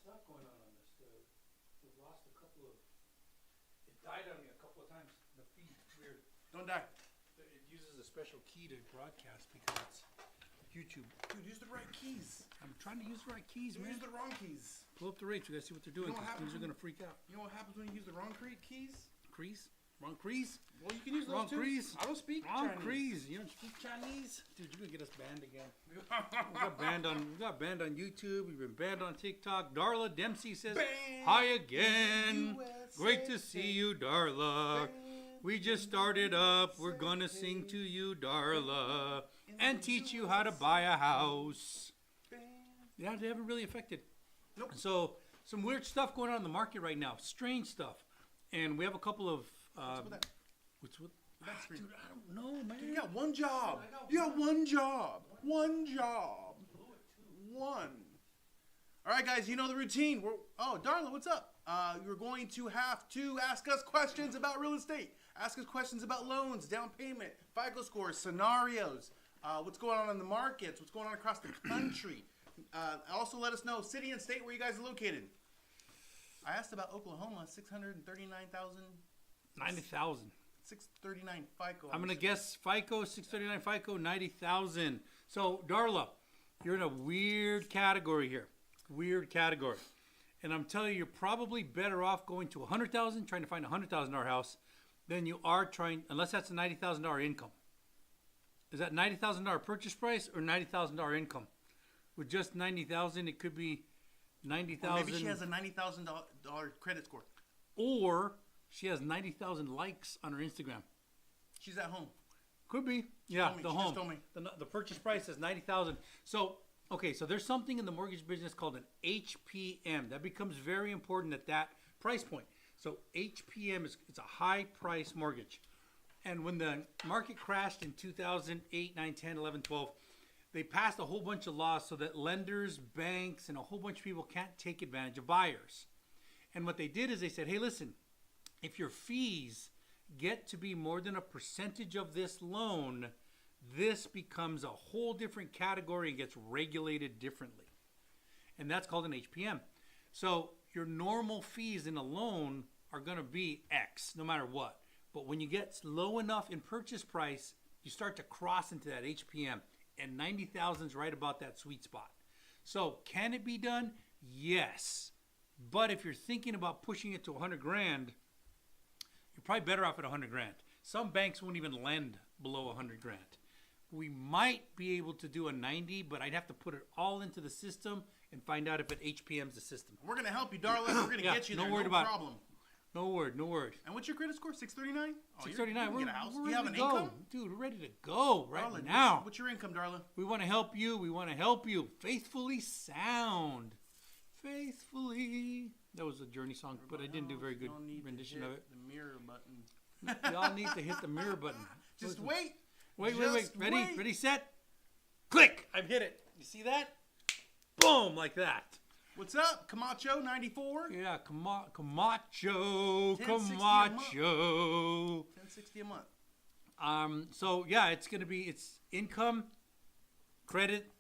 stuff going on this. We've lost a couple of. It died on me a couple of times. The feed weird. Don't die. It uses a special key to broadcast because it's YouTube. Dude, use the right keys. I'm trying to use the right keys, You man. use the wrong keys. Pull up the rates. We gotta see what they're doing. know what Things are happens gonna freak out. You know what happens when you use the wrong keys? Crease? Wrong crease? Well, you can use those Wrong too. crease? I don't speak Wrong Chinese. crease. You don't speak Chinese? Dude, you're gonna get us banned again. We got banned on YouTube. We've been banned on TikTok. Darla Dempsey says, Banned hi again. USA. Great to see you, Darla. We just started up. We're gonna sing to you, Darla, and teach you how to buy a house. Yeah, they haven't really affected. Nope. So, some weird stuff going on in the market right now. Strange stuff. And we have a couple of... What's with that? What's with... That screen. Dude, I don't know, man. Dude, you got one job. You got one job. One job. One. All right, guys, you know the routine. Darla, what's up? You're going to have to ask us questions about real estate. Ask us questions about loans, down payment, FICO scores, scenarios, what's going on in the markets, what's going on across the country. Also, let us know city and state where you guys are located. I asked about Oklahoma, 639,000. 90,000. 639 FICO. I'm going to guess FICO, 639 FICO, 90,000. So, Darla, you're in a weird category here. Weird category. And I'm telling you, you're probably better off going to 100,000, trying to find a $100,000 house, than you are trying, unless that's a $90,000 income. Is that $90,000 purchase price or $90,000 income? With just 90,000, it could be 90,000. Maybe she has a $90,000 credit score. Or she has 90,000 likes on her Instagram. She's at home. Could be. Yeah, the She home. just told me. The purchase price is 90,000. So, okay, so there's something in the mortgage business called an HPM. That becomes very important at that price point. So HPM it's a high price mortgage. And when the market crashed in 2008, 9, 10, 11, 12, they passed a whole bunch of laws so that lenders, banks, and a whole bunch of people can't take advantage of buyers. And what they did is they said, hey, listen, if your fees get to be more than a percentage of this loan, this becomes a whole different category and gets regulated differently. And that's called an HPM. So your normal fees in a loan are going to be X no matter what. But when you get low enough in purchase price, you start to cross into that HPM. And 90,000 is right about that sweet spot. So can it be done? Yes. But if you're thinking about pushing it to 100 grand, you're probably better off at 100 grand. Some banks won't even lend below 100 grand. We might be able to do a 90, but I'd have to put it all into the system and find out if it HPM's the system. We're going to help you, Darla. We're going to get you there. No problem. No word. And what's your credit score? 639? 639. We're get a house. ready Do you have to an go. income? Dude, we're ready to go Darla, now. What's your income, Darla? We want to help you. We want to help you. Faithfully sound. Faithfully. That was a Journey song, but I didn't do a very good rendition of it. The mirror button. Y'all need to hit the mirror button. Just wait. Wait. Ready, set, click. I've hit it. You see that? Boom, like that. What's up, Camacho 94? Yeah, Camacho. 1060 a month. So yeah, it's income, credit,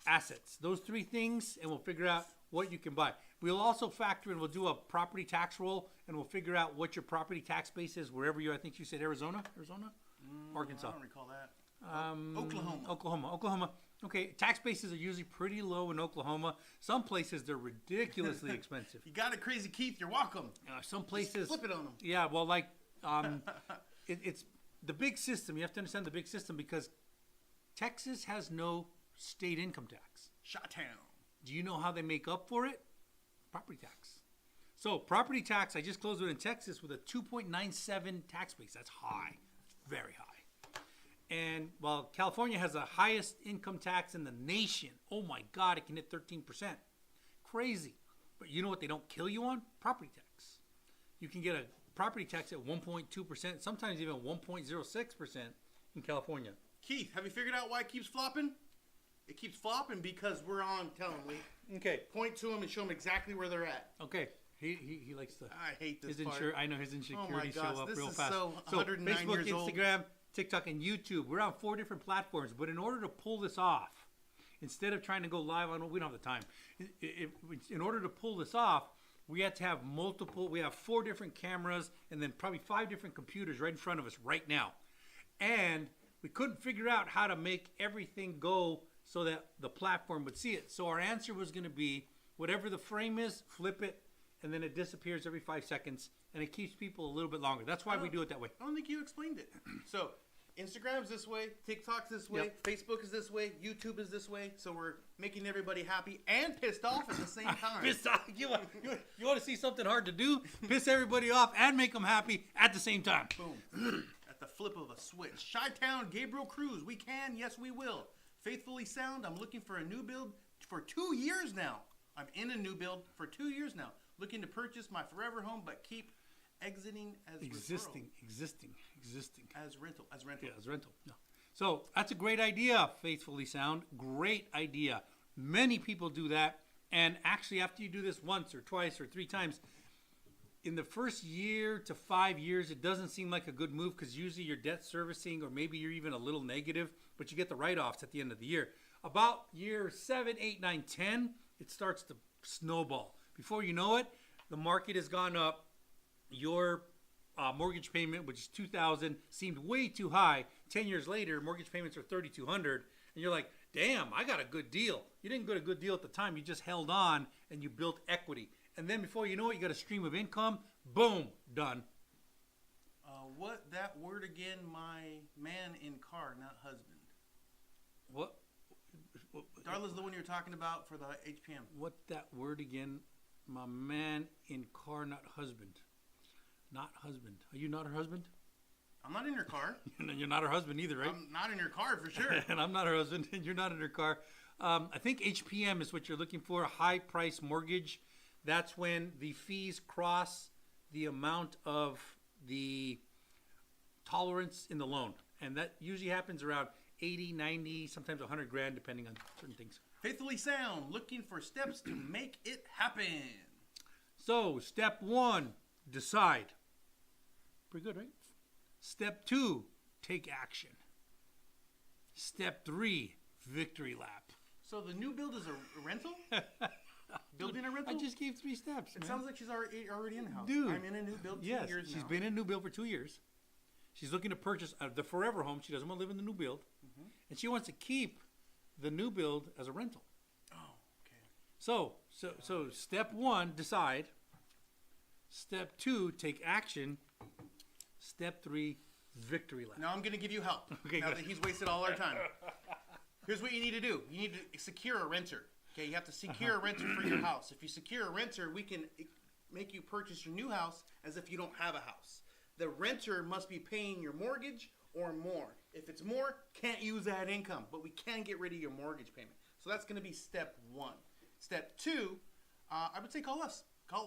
assets. Those three things, and we'll figure out what you can buy. We'll also factor in, we'll do a property tax roll, and we'll figure out what your property tax base is wherever I think you said Arizona? Arkansas. I don't recall that. Oklahoma. Okay, tax bases are usually pretty low in Oklahoma. Some places they're ridiculously expensive. You got it, Crazy Keith. You're welcome. Some places... Just flip it on them. Yeah, well, like, it's the big system. You have to understand the big system because Texas has no state income tax. Shot-town. Do you know how they make up for it? Property tax. So property tax, I just closed it in Texas with a 2.97 tax base. That's high. Very high. And while California has the highest income tax in the nation, oh my God, it can hit 13%. Crazy. But you know what they don't kill you on? Property tax. You can get a property tax at 1.2%, sometimes even 1.06% in California. Keith, have you figured out why it keeps flopping? It keeps flopping because we're on. Tell him, Lee. Okay. Point to him and show him exactly where they're at. Okay. He likes to. I hate this his part. I know his insecurities show up real fast. So 109 Facebook, years old. Instagram, TikTok, and YouTube. We're on 4 different platforms. But in order to pull this off, instead of trying to go live on, we don't have the time. In order to pull this off, we had to have we have 4 different cameras and then probably 5 different computers right in front of us right now. And we couldn't figure out how to make everything go so that the platform would see it. So our answer was going to be whatever the frame is, flip it, and then it disappears every 5 seconds, and it keeps people a little bit longer. That's why we do it that way. I don't think you explained it. So Instagram's this way, TikTok's this way, Facebook is this way, YouTube is this way. So we're making everybody happy and pissed off at the same time. Pissed off. You want to see something hard to do? Piss everybody off and make them happy at the same time. Boom. At the flip of a switch. Chi-Town, Gabriel Cruz. We can. Yes, we will. Faithfully Sound. I'm looking for a new build for 2 years now. I'm in a new build for 2 years now. Looking to purchase my forever home, but keep exiting as existing as rental. Yeah, as rental. No. So that's a great idea, Faithfully Sound. Great idea. Many people do that, and actually, after you do this once or twice or 3 times, in the first year to 5 years, it doesn't seem like a good move because usually you're debt servicing, or maybe you're even a little negative, but you get the write-offs at the end of the year. About year 7, 8, 9, 10, it starts to snowball. Before you know it, the market has gone up. Your mortgage payment, which is $2,000, seemed way too high. 10 years later, mortgage payments are $3,200, and you're like, damn, I got a good deal. You didn't get a good deal at the time. You just held on, and you built equity. And then before you know it, you got a stream of income. Boom, done. What that word again? My man in car, not husband. What? Darla's the one you're talking about for the HPM. What that word again? My man in car, not husband. Not husband. Are you not her husband? I'm not in your car. You're not her husband either, right? I'm not in your car for sure. And I'm not her husband, and you're not in her car. I think HPM is what you're looking for, a high price mortgage. That's when the fees cross the amount of the tolerance in the loan. And that usually happens around 80, 90, sometimes 100 grand, depending on certain things. Faithfully Sound, looking for steps to make it happen. So, step 1, decide. Pretty good, right? Step 2, take action. Step 3, victory lap. So the new build is a rental? Building a rental? I just gave 3 steps. It sounds like she's already in the house. Dude. I'm in a new build 2 years now. She's been in a new build for 2 years. She's looking to purchase the forever home. She doesn't want to live in the new build. Mm-hmm. And she wants to keep the new build as a rental. Oh, okay. So step 1, decide. Step 2, take action. Step 3, victory lap. Now I'm going to give you help. Okay, now that he's wasted all our time. Here's what you need to do. You need to secure a renter. Okay, you have to secure a renter for your house. If you secure a renter, we can make you purchase your new house as if you don't have a house. The renter must be paying your mortgage or more. If it's more, can't use that income, but we can get rid of your mortgage payment. So that's going to be step 1. Step 2, I would say call us.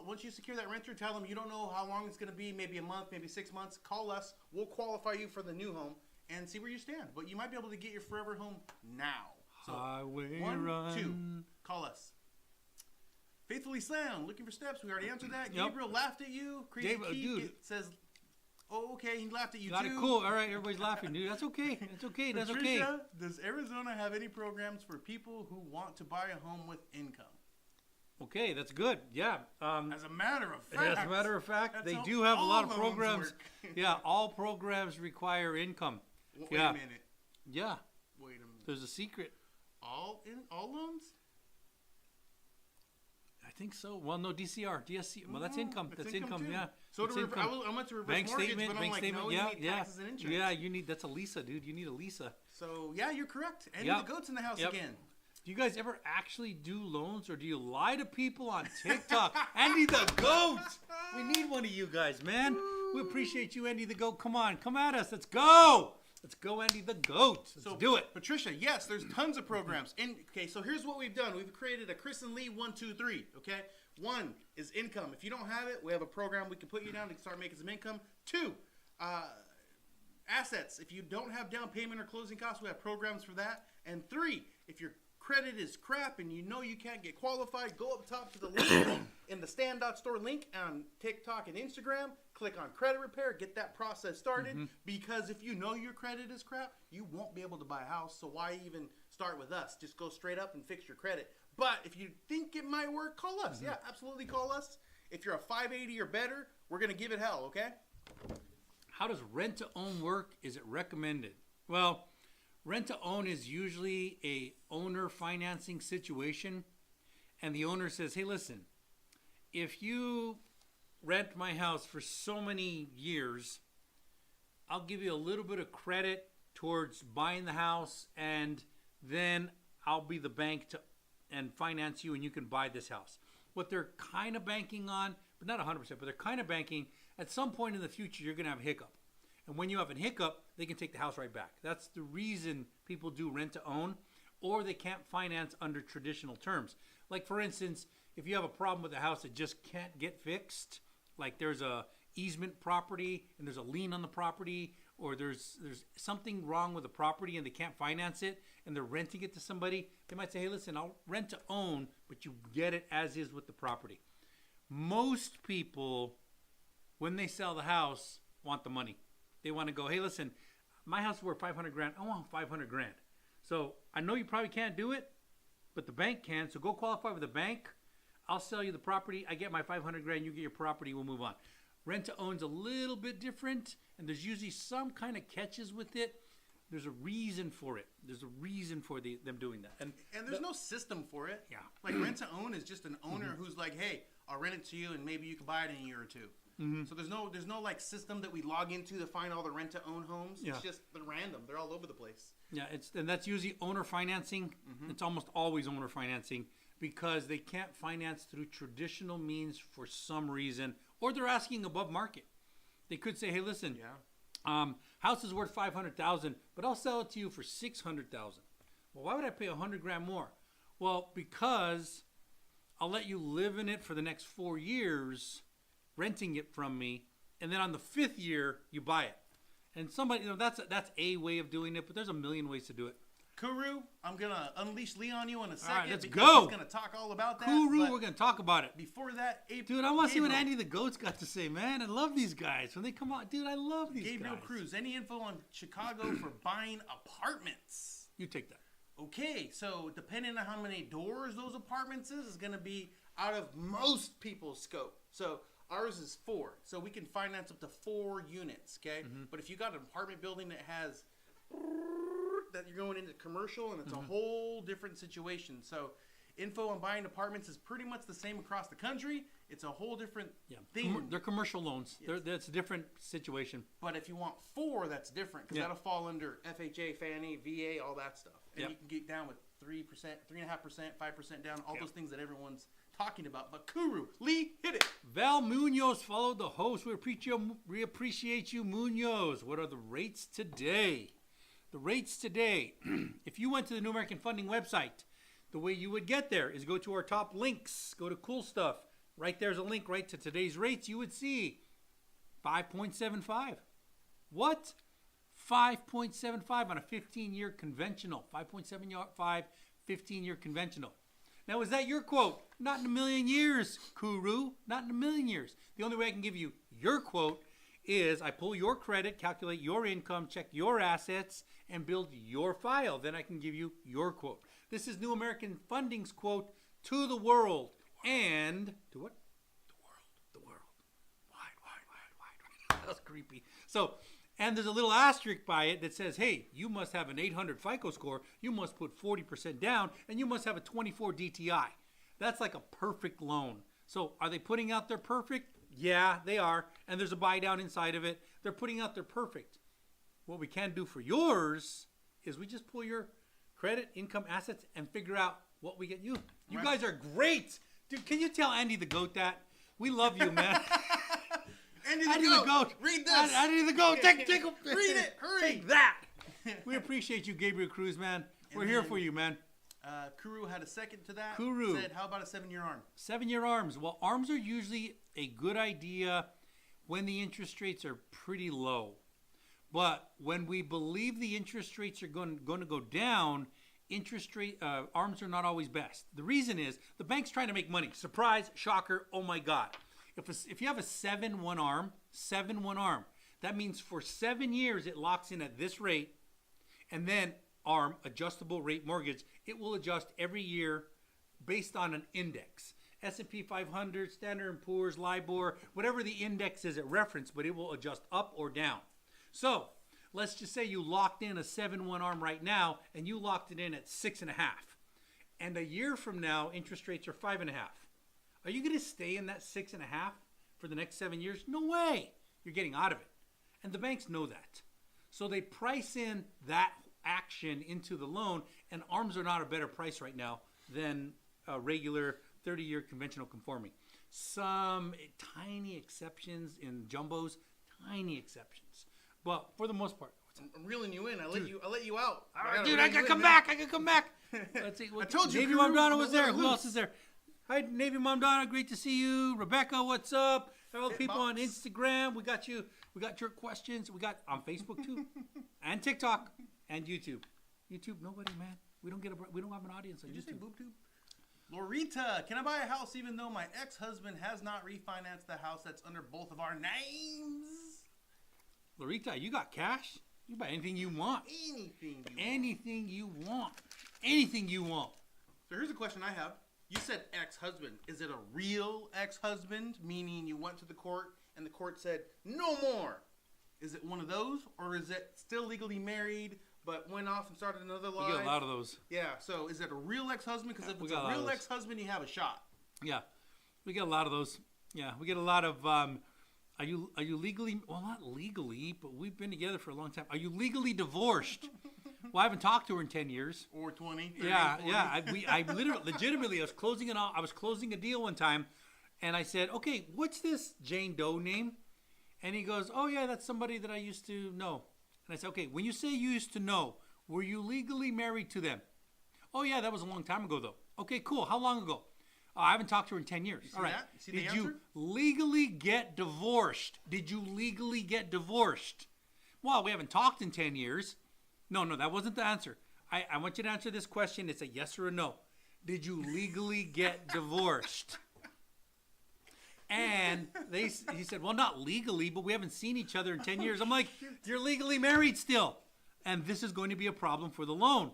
Once you secure that renter, tell them you don't know how long it's going to be, maybe a month, maybe 6 months. Call us. We'll qualify you for the new home and see where you stand. But you might be able to get your forever home now. So Highway 1, run. 2, call us. Faithfully Sound, looking for steps. We already answered that. Yep. Gabriel laughed at you. Crazy Keith dude. says, oh, okay, he laughed at you Got too. it, cool. All right, everybody's laughing, dude. That's okay. That's okay. That's okay. Patricia, does Arizona have any programs for people who want to buy a home with income? Okay, that's good. Yeah. As a matter of fact. As a matter of fact, that's they how do have a lot of all loans programs. work. Yeah, all programs require income. Wait Yeah. a minute. Yeah. Wait a minute. There's a secret. All loans? I think so. Well, no, DCR, DSC. Well, that's income. That's income. Too. Yeah. So That's I went to reverse bank mortgage, statement. but I'm Bank like, statement. no, Yeah, you need yeah. taxes and insurance. Yeah, you need. That's a Lisa, dude. You need a Lisa. So yeah, you're correct. And Yep. the goat's in the house Yep. again. Do you guys ever actually do loans, or do you lie to people on TikTok? Andy the Goat. We need one of you guys, man. We appreciate you, Andy the Goat. Come on, come at us. Let's go. Let's go, Andy the Goat. Let's do it. Patricia, yes, there's tons of programs. Okay, so here's what we've done. We've created a Chris and Lee 1, 2, 3. Okay, 1 is income. If you don't have it, we have a program we can put you down to start making some income. 2, assets. If you don't have down payment or closing costs, we have programs for that. And 3, if your credit is crap and you know you can't get qualified, go up top to the link in the stand.store link on TikTok and Instagram. Click on credit repair, get that process started. Because if you know your credit is crap, you won't be able to buy a house. So why even start with us. Just go straight up and fix your credit. But if you think it might work, call us. Yeah, absolutely call us. If you're a 580 or better, we're going to give it hell, okay? How does rent-to-own work? Is it recommended? Well, rent-to-own is usually a owner financing situation. And the owner says, hey, listen, if you rent my house for so many years, I'll give you a little bit of credit towards buying the house, and then I'll be the bank and finance you, and you can buy this house. What they're kind of banking on, but not 100%, but they're kind of banking, at some point in the future, you're going to have a hiccup. And when you have a hiccup, they can take the house right back. That's the reason people do rent-to-own, or they can't finance under traditional terms. Like, for instance, if you have a problem with a house that just can't get fixed, like there's a easement property and there's a lien on the property, or there's something wrong with the property and they can't finance it and they're renting it to somebody, they might say, hey, listen, I'll rent to own, but you get it as is with the property. Most people, when they sell the house, want the money. They want to go, hey, listen, my house is worth 500 grand. I want 500 grand. So I know you probably can't do it, but the bank can. So go qualify with the bank. I'll sell you the property. I get my 500 grand. You get your property. We'll move on. Rent to own's a little bit different, and there's usually some kind of catches with it. There's a reason for it. There's a reason for them doing that. And there's no system for it. Yeah. Like rent to own is just an owner who's like, hey, I'll rent it to you and maybe you can buy it in a year or two. So there's no like system that we log into to find all the rent to own homes. Yeah. It's just they're random. They're all over the place. Yeah, and that's usually owner financing. It's almost always owner financing because they can't finance through traditional means for some reason, or they're asking above market. They could say, hey, listen, house is worth $500,000, but I'll sell it to you for $600,000. Well, why would I pay $100 grand more? Well, because I'll let you live in it for the next 4 years, renting it from me, and then on the 5th year you buy it. And somebody, that's a way of doing it, but there's a million ways to do it. Kuru, I'm gonna unleash Lee on you in a second. All right, let's because go. He's gonna talk all about that. Kuru, we're gonna talk about it. Before that, Dude, I want to see what Andy the Goat's got to say, man. I love these guys when they come out. Dude, I love these Gabriel guys. Cruz, any info on Chicago for buying apartments? You take that. Okay, so depending on how many doors those apartments is going to be out of most people's scope. So ours is 4, so we can finance up to 4 units, okay? But if you got an apartment building that has that you're going into commercial, and it's a whole different situation. So info on buying apartments is pretty much the same across the country. It's a whole different thing. They're commercial loans. Yes. That's a different situation. But if you want 4, that's different because that'll fall under FHA, Fannie, VA, all that stuff. And you can get down with 3%, 3.5%, 5% down, all those things that everyone's talking about. But Kuru, Lee, hit it. Val Munoz followed the host. We appreciate you, Munoz. What are the rates today? The rates today, if you went to the New American Funding website, the way you would get there is go to our top links. Go to cool stuff. Right there's a link right to today's rates. You would see 5.75. What? 5.75 on a 15-year conventional. 5.75 15-year conventional. Now, is that your quote? Not in a million years, Kuru. Not in a million years. The only way I can give you your quote is I pull your credit, calculate your income, check your assets, and build your file. Then I can give you your quote. This is New American Funding's quote to the world. And to what? The world. Wide. That was creepy. So, and there's a little asterisk by it that says, hey, you must have an 800 FICO score, you must put 40% down, and you must have a 24 DTI. That's like a perfect loan. So are they putting out their perfect? Yeah, they are. And there's a buy down inside of it. They're putting out their perfect. What we can do for yours is we just pull your credit, income, assets, and figure out what we get you. You guys are great. Dude, can you tell Andy the Goat that? We love you, man. Andy the Goat. Read this. Andy the Goat. Take Read it. Hurry. Take that. We appreciate you, Gabriel Cruz, man. We're here for you, man. Kuru had a second to that. Kuru said, how about a 7-year arm? 7-year arms. Well, arms are usually a good idea when the interest rates are pretty low. But when we believe the interest rates are going to go down, arms are not always best. The reason is the bank's trying to make money. Surprise, shocker, oh my God. If you have a 7-1 arm, that means for 7 years it locks in at this rate, and then ARM, adjustable rate mortgage, it will adjust every year based on an index. S&P 500, Standard & Poor's, LIBOR, whatever the index is at reference, but it will adjust up or down. So let's just say you locked in a 7-1 ARM right now, and you locked it in at 6.5. And a year from now, interest rates are 5.5. Are you going to stay in that 6.5 for the next 7 years? No way. You're getting out of it. And the banks know that. So they price in that action into the loan, and ARMs are not a better price right now than a regular 30-year conventional conforming. Some tiny exceptions in jumbos, tiny exceptions. But for the most part, I'm reeling you in. I let you out. All right, dude, I gotta come back. Let's see. I told you. Navy Mom Donna was there. Who else is there? Hi, Navy Mom Donna. Great to see you. Rebecca, what's up? All the people on Instagram. We got you. We got your questions. We got on Facebook too, and TikTok, and YouTube. YouTube, nobody, man. We don't have an audience on YouTube. BoobTube? Lorita, can I buy a house even though my ex-husband has not refinanced the house that's under both of our names? Lorita, you got cash? You buy anything you want. Anything you want. Anything you want. So here's a question I have. You said ex-husband. Is it a real ex-husband, meaning you went to the court and the court said, no more? Is it one of those? Or is it still legally married but went off and started another life? We get a lot of those. Yeah, so is it a real ex-husband? Because if it's a real ex-husband, you have a shot. Yeah, we get a lot of those. Yeah, we get a lot of, are you legally, well, not legally, but we've been together for a long time. Are you legally divorced? Well, I haven't talked to her in 10 years. Or 20, 30, Yeah, 40. yeah. I literally, legitimately, I was closing a deal one time, and I said, okay, what's this Jane Doe name? And he goes, oh, yeah, that's somebody that I used to know. And I said, okay, when you say you used to know, were you legally married to them? Oh, yeah, that was a long time ago, though. Okay, cool. How long ago? I haven't talked to her in 10 years. All right. Did you legally get divorced? Did you legally get divorced? Well, we haven't talked in 10 years. No, that wasn't the answer. I want you to answer this question. It's a yes or a no. Did you legally get divorced? And he said, well, not legally, but we haven't seen each other in 10 years. I'm like, you're legally married still. And this is going to be a problem for the loan.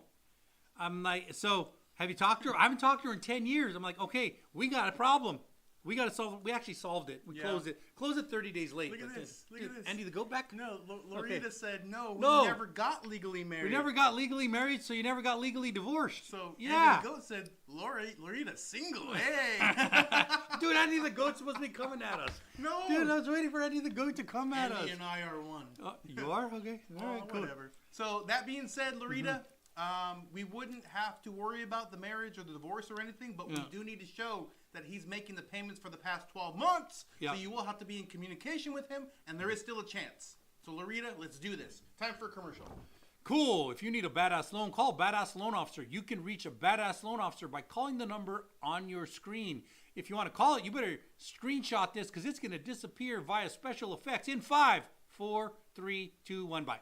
I'm like, so have you talked to her? I haven't talked to her in 10 years. I'm like, okay, we got a problem. We got to solve it. We actually solved it. We closed it. Closed it 30 days late. Look at this. Look at this. Andy, the goat back? No, Lorita said no. No. We never got legally married. We never got legally married, so you never got legally divorced. So yeah. Andy the goat said, Lorita single. Hey. Dude, Andy the goat's supposed to be coming at us. No. Dude, I was waiting for Andy the goat to come at us. Andy and I are one. You are? Okay. All right, cool. Whatever. So that being said, Lorita, we wouldn't have to worry about the marriage or the divorce or anything, but we do need to show that he's making the payments for the past 12 months. Yeah. So you will have to be in communication with him, and there is still a chance. So Lorita, let's do this. Time for a commercial. Cool. If you need a badass loan, call Badass Loan Officer. You can reach a badass loan officer by calling the number on your screen. If you want to call it, you better screenshot this because it's going to disappear via special effects in 5, 4, 3, 2, 1, bye.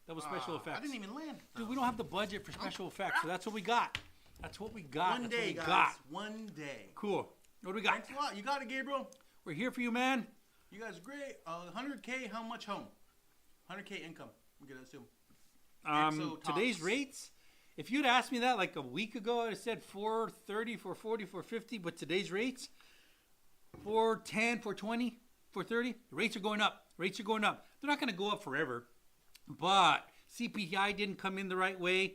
That was special effects. I didn't even land. Dude, we don't have the budget for special effects, so that's what we got. That's what we got. One day, guys. Got. One day. Cool. What do we got? Thanks a lot. You got it, Gabriel. We're here for you, man. You guys are great. 100K, how much home? 100K income, I'm going to assume. Today's rates, if you'd asked me that like a week ago, I'd have said 430, 440, 450. But today's rates, 410, 420, 430. The rates are going up. Rates are going up. They're not going to go up forever. But CPI didn't come in the right way.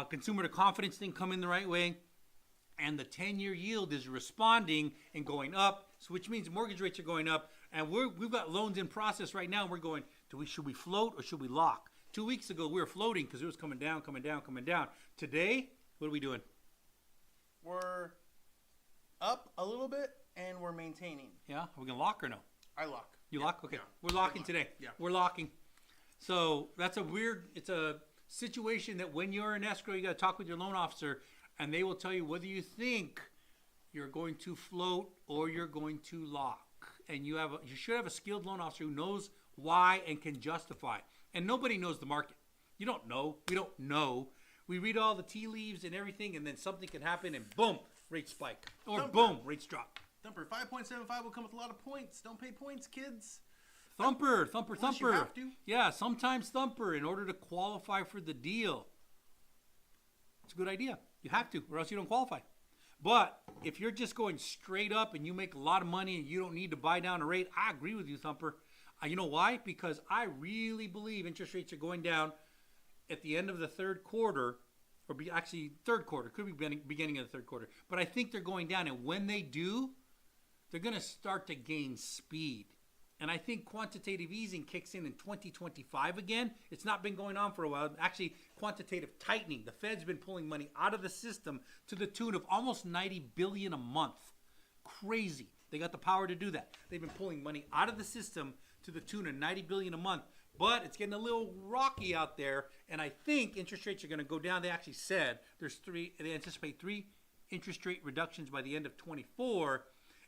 Consumer confidence didn't come in the right way. And the 10-year yield is responding and going up, so which means mortgage rates are going up. And we've got loans in process right now. And we're going, should we float or should we lock? 2 weeks ago, we were floating because it was coming down, coming down, coming down. Today, what are we doing? We're up a little bit, and we're maintaining. Yeah? Are we going to lock or no? I lock. You lock? Okay. Yeah. We're locking today. Yeah. We're locking. So that's it's a situation that when you're in escrow, you got to talk with your loan officer, and they will tell you whether you think you're going to float or you're going to lock. And you should have a skilled loan officer who knows why and can justify. And nobody knows the market. You don't know. We don't know. We read all the tea leaves and everything, and then something can happen, and boom, rates spike. Or boom, rates drop. Thumper, 5.75 will come with a lot of points. Don't pay points, kids. Thumper. Unless you have to. Yeah, sometimes Thumper in order to qualify for the deal. It's a good idea. You have to, or else you don't qualify. But if you're just going straight up and you make a lot of money and you don't need to buy down a rate, I agree with you, Thumper. You know why? Because I really believe interest rates are going down at the end of the third quarter, or actually third quarter, could be beginning of the third quarter. But I think they're going down, and when they do, they're going to start to gain speed. And I think quantitative easing kicks in 2025 again. It's not been going on for a while. Actually, quantitative tightening. The Fed's been pulling money out of the system to the tune of almost $90 billion a month. Crazy. They got the power to do that. They've been pulling money out of the system to the tune of $90 billion a month. But it's getting a little rocky out there, and I think interest rates are going to go down. They actually said they anticipate 3 interest rate reductions by the end of 24,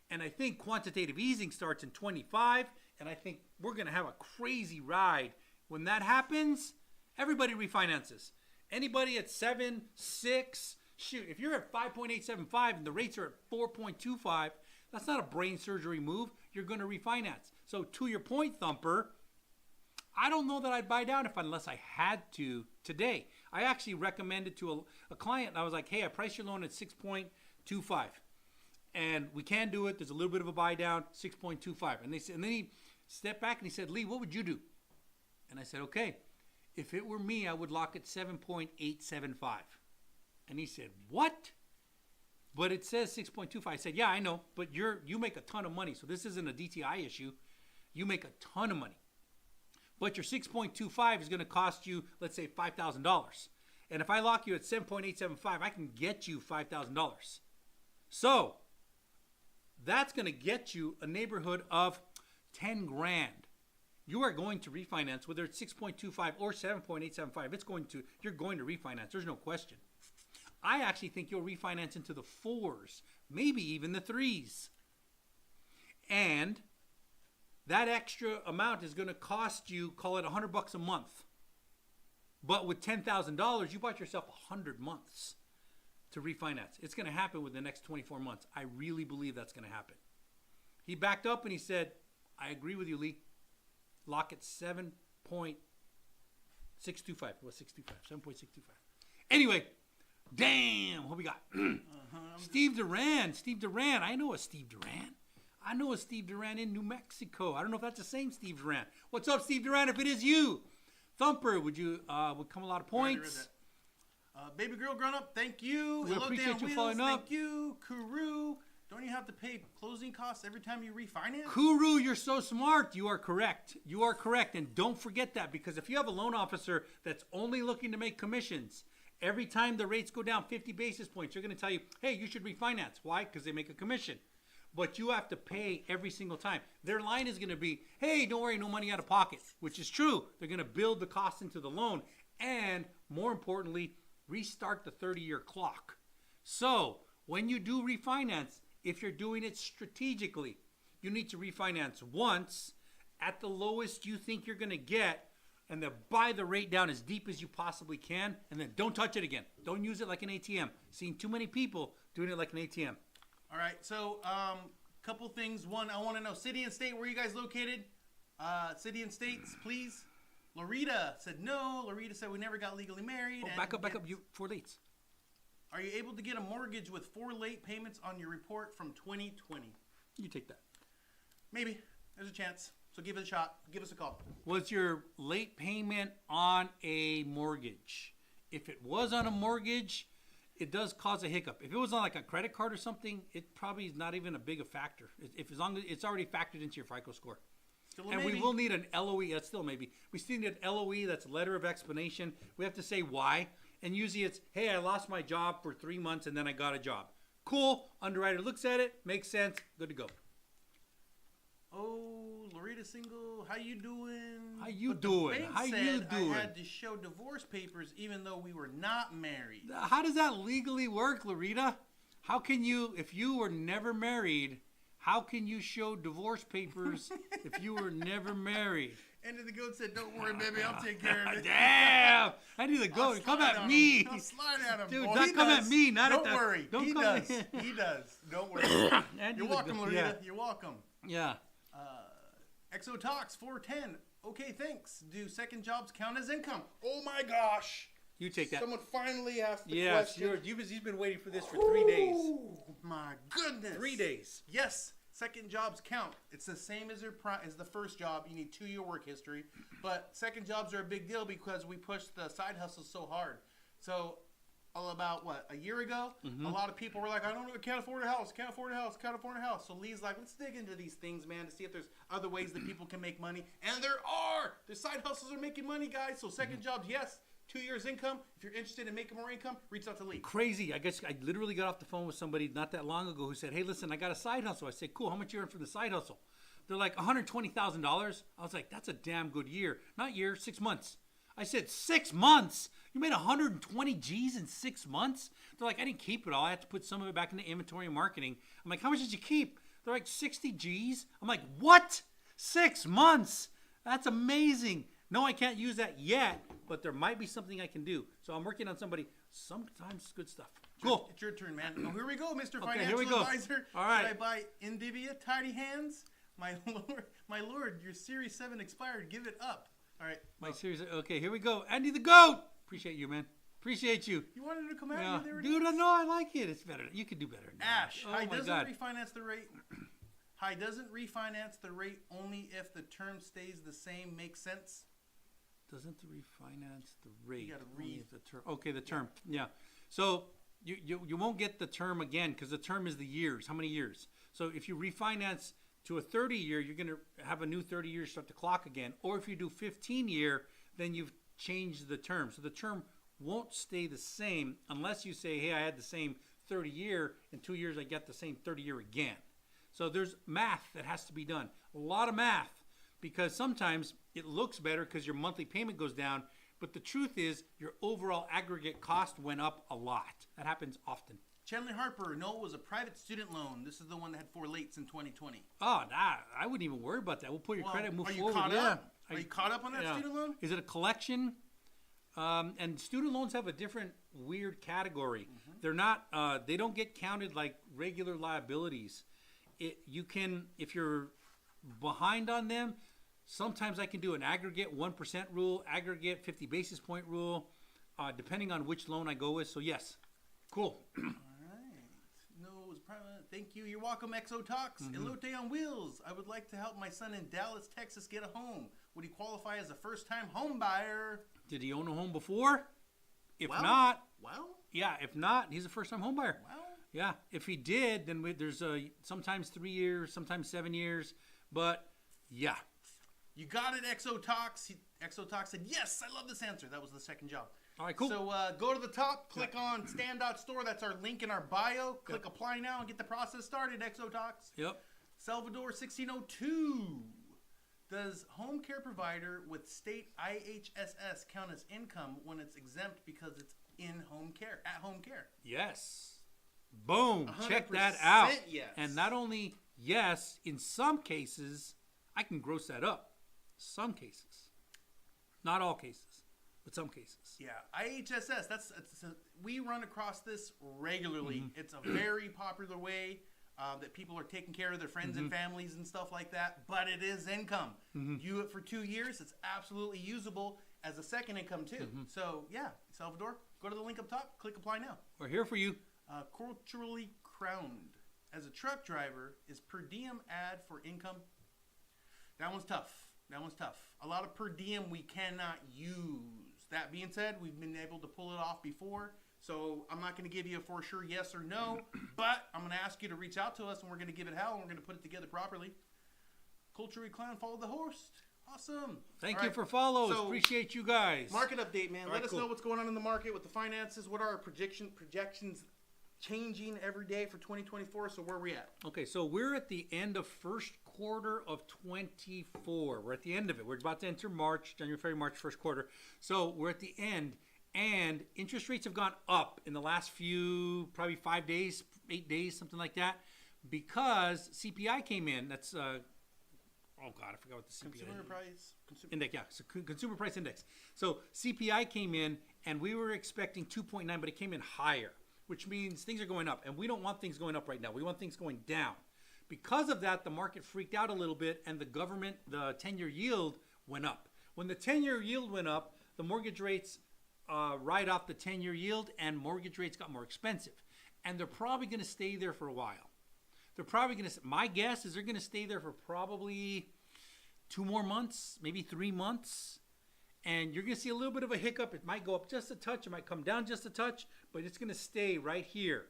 and I think quantitative easing starts in 25, and I think we're going to have a crazy ride. When that happens, everybody refinances. Anybody at 7, 6, shoot, if you're at 5.875 and the rates are at 4.25, that's not a brain surgery move. You're going to refinance. So to your point, Thumper, I don't know that I'd buy down unless I had to today. I actually recommended to a client, I was like, hey, I priced your loan at 6.25. And we can do it. There's a little bit of a buy down, 6.25. And then he stepped back and he said, Lee, what would you do? And I said, okay, if it were me, I would lock at 7.875. And he said, what? But it says 6.25. I said, yeah, I know, but you make a ton of money. So this isn't a DTI issue. You make a ton of money. But your 6.25 is going to cost you, let's say, $5,000. And if I lock you at 7.875, I can get you $5,000. So that's going to get you a neighborhood of 10 grand. You are going to refinance, whether it's 6.25 or 7.875. You're going to refinance. There's no question. I actually think you'll refinance into the 4s, maybe even the 3s. And that extra amount is going to cost you, call it $100 a month. But with $10,000, you bought yourself 100 months to refinance. It's going to happen within the next 24 months. I really believe that's going to happen. He backed up and he said, I agree with you, Lee. Lock at 7.625. It was 625. 7.625. Anyway, damn, what we got? Steve Duran. I know a Steve Duran. I know a Steve Duran in New Mexico. I don't know if that's the same Steve Duran. What's up, Steve Duran, if it is you? Thumper, would come a lot of points. Baby girl grown up, thank you. We appreciate you following up. Thank you. Kuru, don't you have to pay closing costs every time you refinance? Kuru, you're so smart. You are correct. And don't forget that, because if you have a loan officer that's only looking to make commissions, every time the rates go down 50 basis points, they're going to tell you, hey, you should refinance. Why? Because they make a commission. But you have to pay every single time. Their line is going to be, hey, don't worry, no money out of pocket, which is true. They're going to build the cost into the loan and, more importantly, restart the 30-year clock. So when you do refinance, if you're doing it strategically, you need to refinance once at the lowest you think you're going to get, and then buy the rate down as deep as you possibly can, and then don't touch it again. Don't use it like an ATM. Seen too many people doing it like an ATM. All right, so couple things. One, I want to know city and state. Where are you guys located? City and states, please. Loretta said no. Loretta said we never got legally married. Back up. You 4 dates. Are you able to get a mortgage with 4 late payments on your report from 2020? You take that. Maybe. There's a chance. So give it a shot. Give us a call. Was your late payment on a mortgage? If it was on a mortgage, it does cause a hiccup. If it was on like a credit card or something, it probably is not even a big a factor. As long as it's already factored into your FICO score. And we will need an LOE. That's still maybe. We still need an LOE. That's a letter of explanation. We have to say why. And usually it's, hey, I lost my job for 3 months and then I got a job. Cool. Underwriter looks at it. Makes sense. Good to go. Oh, Loretta single. How you doing? How you doing? I had to show divorce papers even though we were not married. How does that legally work, Loretta? How can you, if you were never married, how can you show divorce papers if you were never married? And the goat said, don't worry, baby, I'll take care of it. Damn! I need the goat. Come at me. Don't slide at him. Dude, not come at me. Not don't at worry. Don't he come does. He does. Don't worry. You're welcome, Loretta. Yeah. You're welcome. Yeah. Exo Talks 410. Okay, thanks. Do second jobs count as income? Oh my gosh. You take that. Someone finally asked the Yes, question. he's been waiting for this for 3 days. Oh my goodness. 3 days. Yes, second jobs count. It's the same as as the first job. You need 2-year work history. But second jobs are a big deal because we push the side hustles so hard. So about a year ago, a lot of people were like, I can't afford a house, can't afford a house, can't afford a house. So Lee's like, let's dig into these things, man, to see if there's other ways that people can make money. And there are. The side hustles are making money, guys. So second jobs, yes. 2 years income. If you're interested in making more income, reach out to Lee. Crazy. I guess I literally got off the phone with somebody not that long ago who said, hey, listen, I got a side hustle. I said, cool. How much you earn from the side hustle? They're like, $120,000. I was like, that's a damn good year. Not year, 6 months. I said, 6 months? You made 120 G's in 6 months? They're like, I didn't keep it all. I had to put some of it back into inventory and marketing. I'm like, how much did you keep? They're like, 60 G's. I'm like, what? 6 months? That's amazing. No, I can't use that yet, but there might be something I can do. So I'm working on somebody. Sometimes good stuff. Cool. It's your turn, man. Oh, here we go, Mr. Okay, Financial here we go. Advisor. All right. Should I buy Indivia, Tidy Hands? My lord, your Series 7 expired. Give it up. All right. My series. Okay, here we go. Andy the GOAT. Appreciate you, man. Appreciate you. You wanted to come out? Yeah. There it Dude, is. no, I like it. It's better. You could do better. Than that. Ash, Oh High my doesn't God. refinance the rate. High doesn't refinance the rate only if the term stays the same. Makes sense? Doesn't refinance the rate. gotta only read. if the term. Okay, the term. Yeah. So you won't get the term again because the term is the years. How many years? So if you refinance to a 30-year, you're going to have a new 30 years start the clock again. Or if you do 15-year, then you've changed the term. So the term won't stay the same unless you say, hey, I had the same 30-year. In 2 years, I get the same 30-year again. So there's math that has to be done. A lot of math because sometimes it looks better because your monthly payment goes down. But the truth is your overall aggregate cost went up a lot. That happens often. Chandler Harper, no, it was a private student loan. This is the one that had 4 lates in 2020. Oh, nah, I wouldn't even worry about that. We'll put your credit and move are you forward. caught Yeah. up? Are you caught up on that student loan? Is it a collection? And student loans have a different weird category. They're not. They don't get counted like regular liabilities. You can, if you're behind on them, sometimes I can do an aggregate 1% rule, aggregate 50 basis point rule, depending on which loan I go with. So yes, cool. All right. No, it was private. Thank you. You're welcome, Exo Talks. Elote on Wheels. I would like to help my son in Dallas, Texas get a home. Would he qualify as a first-time home buyer? Did he own a home before? If Well, not, Well, yeah. If not, he's a first-time home buyer. well. Yeah, if he did, then there's sometimes 3 years, sometimes 7 years, but yeah. You got it, Exo Talks. Exo Talks said, yes, I love this answer. That was the second job. All right, cool. So go to the top, click on Stand.Store. That's our link in our bio. Click apply now and get the process started, Exo Talks. Yep. Salvador 1602. Does home care provider with state IHSS count as income when it's exempt because it's in home care, at home care? Yes. Boom. Check that 100% out. yes. And not only yes, in some cases, I can gross that up. Some cases. Not all cases, but some cases. Yeah, IHSS. We run across this regularly. It's a very popular way that people are taking care of their friends and families and stuff like that. But it is income. You do it for 2 years. It's absolutely usable as a second income too. So yeah, Salvador, go to the link up top. Click apply now. We're here for you. Culturally crowned. As a truck driver, is per diem ad for income? That one's tough. A lot of per diem we cannot use. That being said, we've been able to pull it off before. So I'm not going to give you a for sure yes or no, but I'm going to ask you to reach out to us and we're going to give it hell and we're going to put it together properly. Culturally Clown, follow the host. Awesome. Thank All you right. for follows. So, Appreciate you guys. Market update, man. All Let right, us cool. know what's going on in the market with the finances. What are our projections changing every day for 2024? So where are we at? Okay, so we're at the end of first quarter of 24. We're at the end of it. We're about to enter March, January, February, March, first quarter. So we're at the end, and interest rates have gone up in the last few, probably 5 days, 8 days, something like that, because CPI came in. That's, oh God, I forgot what the CPI Consumer is. price. Index, yeah, so consumer price index. So CPI came in, and we were expecting 2.9, but it came in higher, which means things are going up, and we don't want things going up right now. We want things going down. Because of that, the market freaked out a little bit, and the 10-year yield went up. When the 10-year yield went up, the mortgage rates right off the 10-year yield, and mortgage rates got more expensive. And they're probably going to stay there for a while. They're probably going to, my guess is they're going to stay there for probably 2 more months, maybe 3 months. And you're going to see a little bit of a hiccup. It might go up just a touch. It might come down just a touch. But it's going to stay right here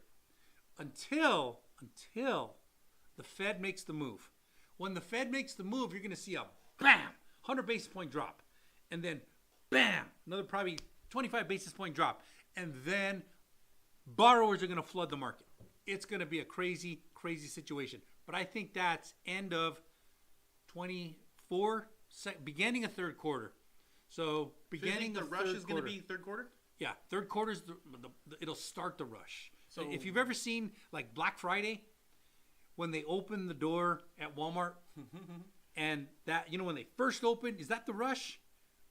until the Fed makes the move. When the Fed makes the move, you're going to see a bam, 100 basis point drop. And then bam, another probably 25 basis point drop. And then borrowers are going to flood the market. It's going to be a crazy, crazy situation. But I think that's end of 24, beginning of third quarter. So beginning the of rush third is going to quarter. be third quarter? Yeah, third quarter's it'll start the rush. So if you've ever seen like Black Friday, when they open the door at Walmart, and that, you know, when they first open, is that the rush,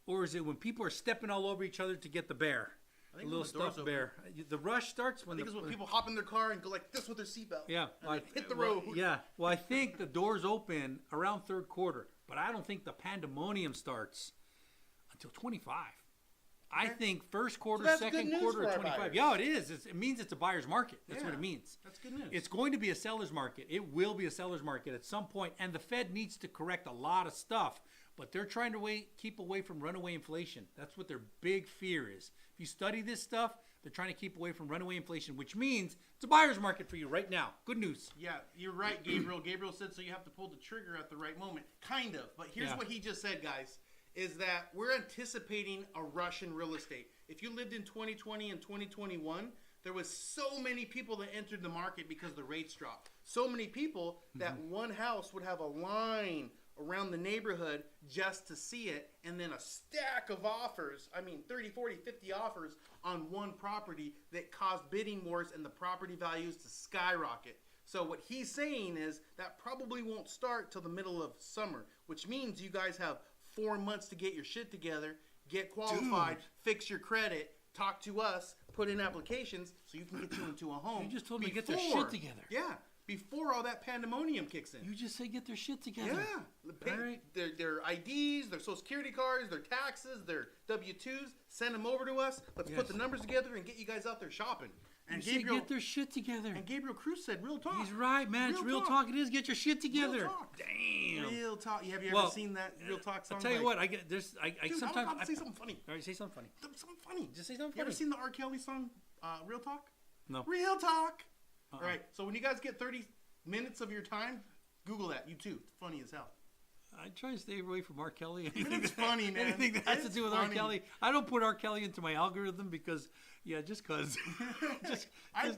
or is it when people are stepping all over each other to get the bear, I think the little when the doors stuffed open. bear? The rush starts when I think it's when people hop in their car and go like this with their seatbelt. Yeah, And they hit the road. Yeah, well, I think the doors open around third quarter, but I don't think the pandemonium starts until 25. I think first quarter, that's good second news quarter for of our 25. buyers. Yeah, it is. It means it's a buyer's market. That's what Yeah, it means. That's good news. It's going to be a seller's market. It will be a seller's market at some point, and the Fed needs to correct a lot of stuff. But they're trying to keep away from runaway inflation. That's what their big fear is. If you study this stuff, they're trying to keep away from runaway inflation, which means it's a buyer's market for you right now. Good news. Yeah, you're right, Gabriel. Gabriel said so you have to pull the trigger at the right moment. Kind of. But here's Yeah. what he just said, guys, is that we're anticipating a rush in real estate. If you lived in 2020 and 2021, there was so many people that entered the market because the rates dropped. So many people that one house would have a line around the neighborhood just to see it, and then a stack of offers, I mean 30, 40, 50 offers on one property that caused bidding wars and the property values to skyrocket. So what he's saying is that probably won't start till the middle of summer, which means you guys have 4 months to get your shit together, get qualified, fix your credit, talk to us, put in applications so you can get you into a home. You just told me to get their shit together. Yeah, before all that pandemonium kicks in. You just say get their shit together. Yeah. Pay, All right. their IDs, their social security cards, their taxes, their W-2s, send them over to us. Let's put Yes. the numbers together and get you guys out there shopping. And You say get their shit together. and Gabriel Cruz said real talk. He's right, man. It's real talk. It is. Get your shit together. Real talk. Damn. Real talk. Have you Well, ever seen that real talk song? I'll tell you Like, what. I get there's. I Dude, sometimes. I'm about to say something funny. All right, say something funny. Something funny. Just say something You ever funny. seen the R. Kelly song, Real Talk? No. Real Talk. Uh-uh. All right. So when you guys get 30 minutes of your time, Google that. You too. It's funny as hell. I try to stay away from R. Kelly. It's funny, man. Anything that has to It's do with R. funny. Kelly. I don't put R. Kelly into my algorithm because, yeah, just cause. I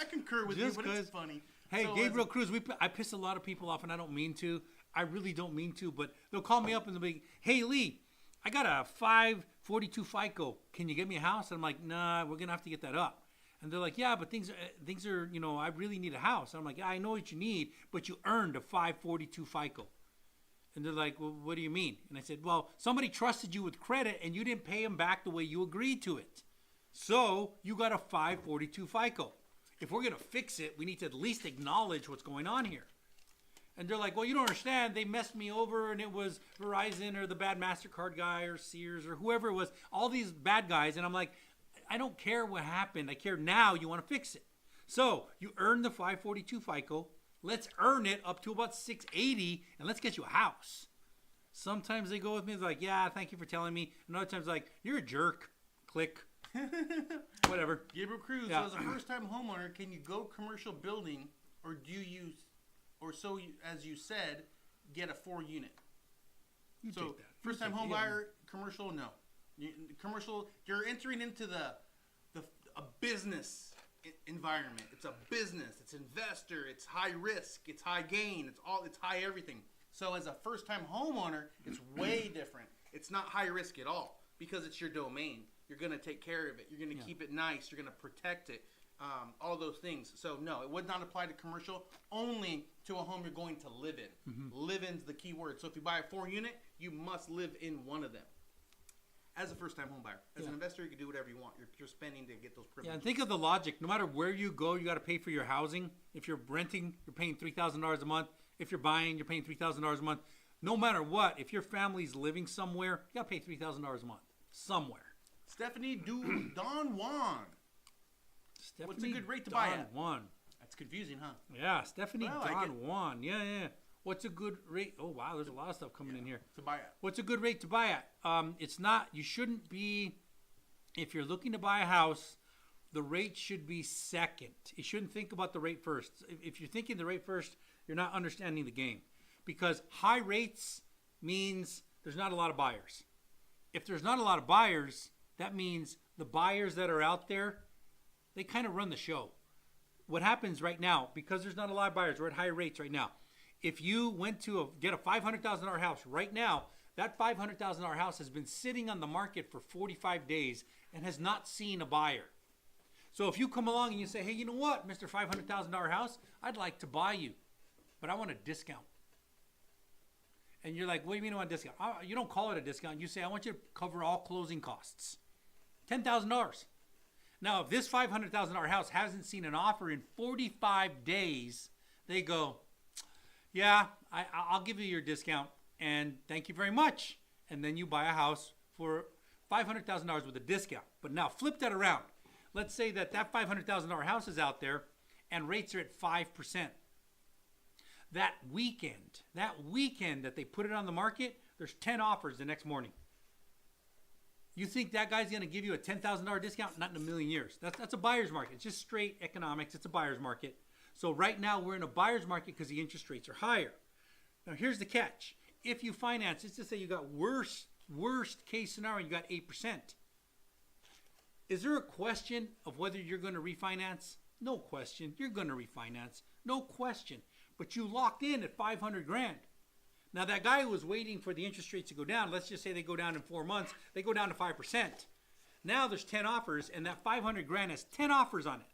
concur with you, just but 'cause- it's funny. Hey, So Gabriel Cruz, I piss a lot of people off, and I don't mean to. I really don't mean to, but they'll call me up and they'll be, hey, Lee, I got a 542 FICO. Can you get me a house? And I'm like, nah, we're going to have to get that up. And they're like, yeah, but things are, you know, I really need a house. And I'm like, yeah, I know what you need, but you earned a 542 FICO. And they're like, well, what do you mean? And I said, well, somebody trusted you with credit and you didn't pay them back the way you agreed to it. So you got a 542 FICO. If we're going to fix it, we need to at least acknowledge what's going on here. And they're like, well, you don't understand. They messed me over and it was Verizon or the bad MasterCard guy or Sears or whoever it was. All these bad guys. And I'm like, I don't care what happened. I care now you want to fix it. So you earn the 542 FICO. Let's earn it up to about 680 and let's get you a house. Sometimes they go with me like, yeah, thank you for telling me. And other times like, you're a jerk. Click. Whatever. Gabriel Cruz, Yeah. so as a first-time homeowner, can you go commercial building, or do you, or so you, as you said, get a 4-unit? You So take that. You first-time take home it. Yeah. buyer, commercial, no. Commercial, you're entering into a business environment. It's a business. It's investor. It's high risk. It's high gain. It's high everything. So as a first-time homeowner, it's way different. It's not high risk at all because it's your domain. You're gonna take care of it. You're gonna keep it nice. You're gonna protect it. All those things. So no, it would not apply to commercial. Only to a home you're going to live in. Live in's the key word. So if you buy a 4-unit, you must live in one of them. As a first-time home buyer, as an investor, you can do whatever you want. You're spending to get those Yeah, privileges. and think of the logic. No matter where you go, you got to pay for your housing. If you're renting, you're paying $3,000 a month. If you're buying, you're paying $3,000 a month. No matter what, if your family's living somewhere, you got to pay $3,000 a month somewhere. Stephanie Don Juan. What's a good rate to buy at? Juan. That's confusing, huh? Yeah, Stephanie Well, I Don Juan. Yeah, yeah. What's a good rate? Oh, wow, there's a lot of stuff coming in here. To buy at. What's a good rate to buy at? It's not, you shouldn't be, if you're looking to buy a house, the rate should be second. You shouldn't think about the rate first. If you're thinking the rate first, you're not understanding the game. Because high rates means there's not a lot of buyers. If there's not a lot of buyers, that means the buyers that are out there, they kind of run the show. What happens right now, because there's not a lot of buyers, we're at high rates right now. If you went to get a $500,000 house right now, that $500,000 house has been sitting on the market for 45 days and has not seen a buyer. So if you come along and you say, hey, you know what, Mr. $500,000 house, I'd like to buy you, but I want a discount. And you're like, what do you mean I want a discount? You don't call it a discount. You say, I want you to cover all closing costs. $10,000. Now, if this $500,000 house hasn't seen an offer in 45 days, they go, yeah, I'll give you your discount and thank you very much. And then you buy a house for $500,000 with a discount. But now flip that around. Let's say that $500,000 house is out there and rates are at 5%. That weekend that they put it on the market, there's 10 offers the next morning. You think that guy's going to give you a $10,000 discount? Not in a million years. That's a buyer's market. It's just straight economics. It's a buyer's market. So right now we're in a buyer's market because the interest rates are higher. Now here's the catch. If you finance, let's just say you got worst case scenario, you got 8%. Is there a question of whether you're going to refinance? No question. You're going to refinance. No question. But you locked in at 500 grand. Now that guy who was waiting for the interest rates to go down, let's just say they go down in 4 months, they go down to 5%. Now there's 10 offers and that 500 grand has 10 offers on it.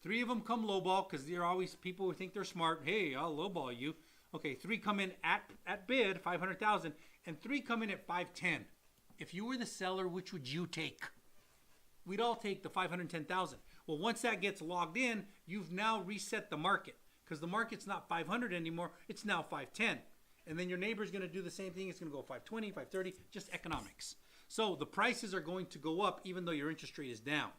3 of them come lowball because they're always people who think they're smart. Hey, I'll lowball you. Okay, 3 come in at bid, 500,000, and 3 come in at 510. If you were the seller, which would you take? We'd all take the 510,000. Well, once that gets logged in, you've now reset the market because the market's not 500 anymore. It's now 510. And then your neighbor's going to do the same thing. It's going to go 520, 530, just economics. So the prices are going to go up even though your interest rate is down.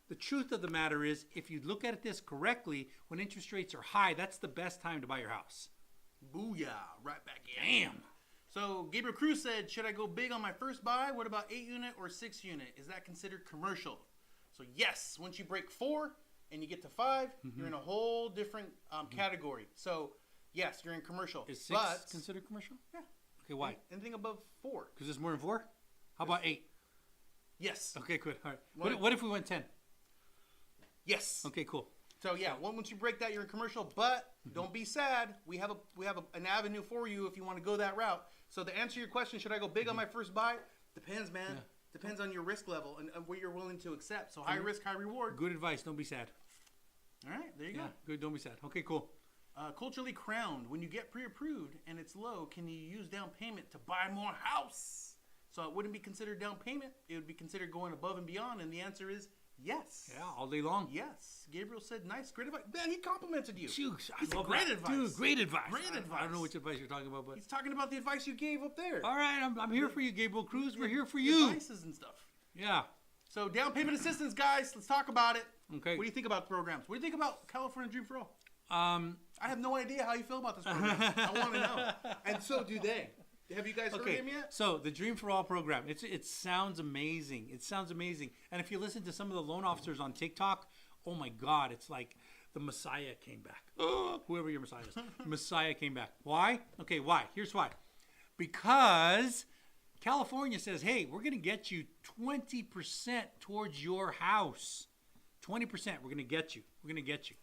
The truth of the matter is, if you look at this correctly, when interest rates are high, that's the best time to buy your house. Booyah, right back in. Damn. So Gabriel Cruz said, should I go big on my first buy? What about 8 unit or 6 unit? Is that considered commercial? So yes, once you break 4 and you get to 5, you're in a whole different category. So yes, you're in commercial. Is 6 considered commercial? Yeah. Okay, why? Anything above 4. Because there's more than 4? How about 8? Yes. Okay, good. All right. What if we went 10? Yes. Okay, cool. So yeah, once you break that, you're in commercial. But don't be sad. We have an avenue for you if you want to go that route. So to answer your question, should I go big on my first buy? Depends, man. Yeah. Depends on your risk level and what you're willing to accept. So high risk, high reward. Good advice. Don't be sad. All right, there you go. Good. Don't be sad. Okay, cool. Culturally crowned. When you get pre-approved and it's low, can you use down payment to buy more house? So it wouldn't be considered down payment. It would be considered going above and beyond. And the answer is yes. Yeah, all day long. Yes. Gabriel said, nice, great advice. Man, he complimented you. Jeez, I love great advice. Dude, great advice. Great advice. I don't know which advice you're talking about, but he's talking about the advice you gave up there. All right, I'm here for you, Gabriel Cruz. We're here for you. Advices and stuff. Yeah. So down payment assistance, guys. Let's talk about it. Okay. What do you think about the programs? What do you think about California Dream for All? I have no idea how you feel about this program. I want to know. And so do they. Have you guys heard him yet? So the Dream for All program, it sounds amazing. It sounds amazing. And if you listen to some of the loan officers on TikTok, oh my God, it's like the Messiah came back. Whoever your Messiah is. Messiah came back. Why? Okay, why? Here's why. Because California says, hey, we're going to get you 20% towards your house. 20%, we're going to get you. We're going to get you.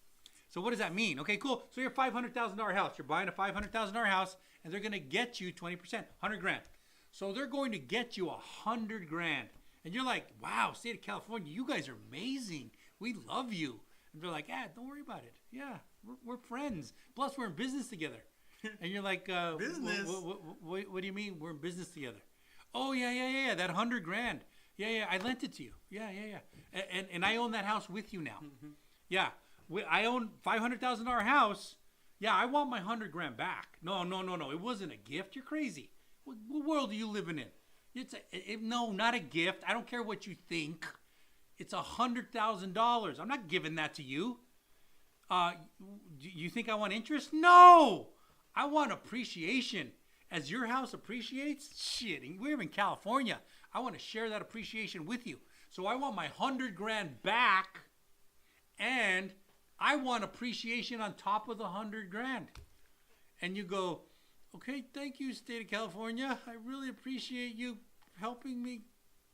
So what does that mean? Okay, cool. So you're a $500,000 house. You're buying a $500,000 house, and they're going to get you 20%, 100 grand. So they're going to get you 100 grand. And you're like, wow, state of California, you guys are amazing. We love you. And they're like, don't worry about it. Yeah, we're friends. Plus, we're in business together. And you're like, business? What do you mean we're in business together? Oh, yeah, that 100 grand. Yeah, I lent it to you. Yeah. And I own that house with you now. Yeah. I own $500,000 house. Yeah, I want my 100 grand back. No. It wasn't a gift. You're crazy. What world are you living in? No, not a gift. I don't care what you think. It's $100,000. I'm not giving that to you. You think I want interest? No, I want appreciation. As your house appreciates, shit, we're in California. I want to share that appreciation with you. So I want my $100,000 back, and I want appreciation on top of the $100,000. And you go, okay, thank you, state of California. I really appreciate you helping me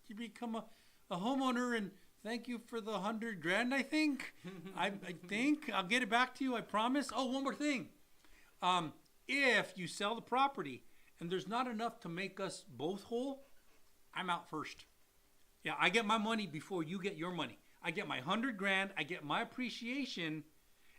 to become a homeowner, and thank you for the $100,000. I think I think I'll get it back to you. I promise. Oh, one more thing. If you sell the property and there's not enough to make us both whole, I'm out first. Yeah, I get my money before you get your money. I get my $100,000. I get my appreciation,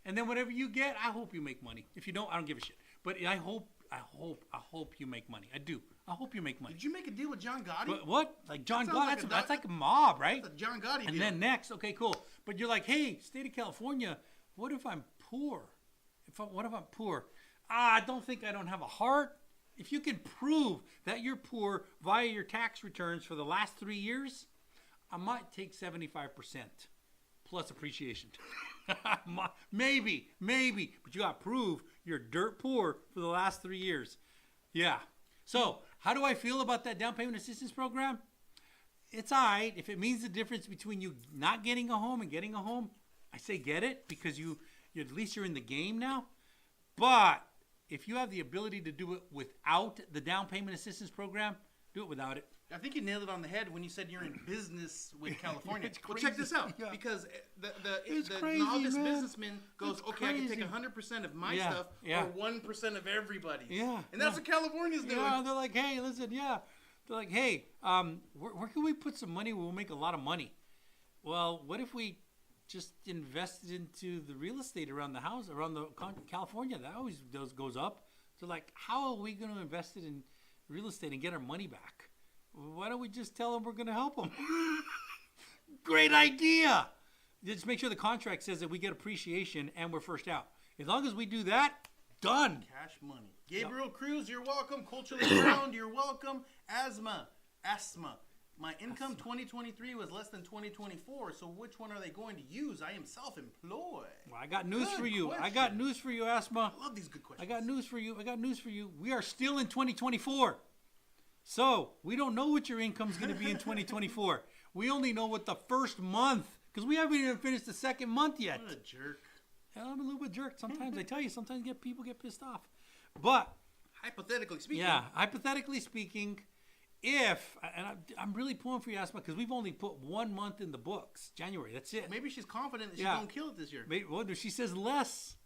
and then whatever you get, I hope you make money. If you don't, I don't give a shit. But I hope you make money. I do. I hope you make money. Did you make a deal with John Gotti? But what? Like John Gotti? Like that's like a mob, right? That's a John Gotti and deal. then next, okay, cool. But you're like, hey, state of California, what if I'm poor? What if I'm poor? I don't think I don't have a heart. If you can prove that you're poor via your tax returns for the last 3 years, I might take 75% plus appreciation. maybe. But you got to prove you're dirt poor for the last 3 years. Yeah. So how do I feel about that down payment assistance program? It's all right. If it means the difference between you not getting a home and getting a home, I say get it, because you at least you're in the game now. But if you have the ability to do it without the down payment assistance program, do it without it. I think you nailed it on the head when you said you're in business with California. It's Well, crazy. check this out. Yeah. Because the crazy, novice man. businessman goes, It's okay, I can take crazy. 100% of my Yeah, stuff yeah. or 1% of everybody's. Yeah, And that's yeah. what California's doing. Yeah, they're like, hey, listen, yeah. They're like, hey, where can we put some money where we'll make a lot of money? Well, what if we just invested into the real estate around the house, around the California? That always goes up. So like, how are we going to invest it in real estate and get our money back? Why don't we just tell them we're going to help them? Great idea. Just make sure the contract says that we get appreciation and we're first out. As long as we do that, done. Cash money. Gabriel Cruz, you're welcome. Culturally Ground, you're welcome. Asthma. My income 2023 was less than 2024, so which one are they going to use? I am self-employed. Well, I got news Good for you. question. I got news for you, Asma. I love these good questions. I got news for you. We are still in 2024. So we don't know what your income's going to be in 2024. We only know what the first month, because we haven't even finished the second month yet. What a jerk. And I'm a little bit jerk sometimes. I tell you, sometimes people get pissed off. But Hypothetically speaking. yeah, hypothetically speaking, I'm really pulling for you, Asma, because we've only put 1 month in the books, January. That's it. Maybe she's confident that she's Yeah. going to kill it this year. Well, she says less.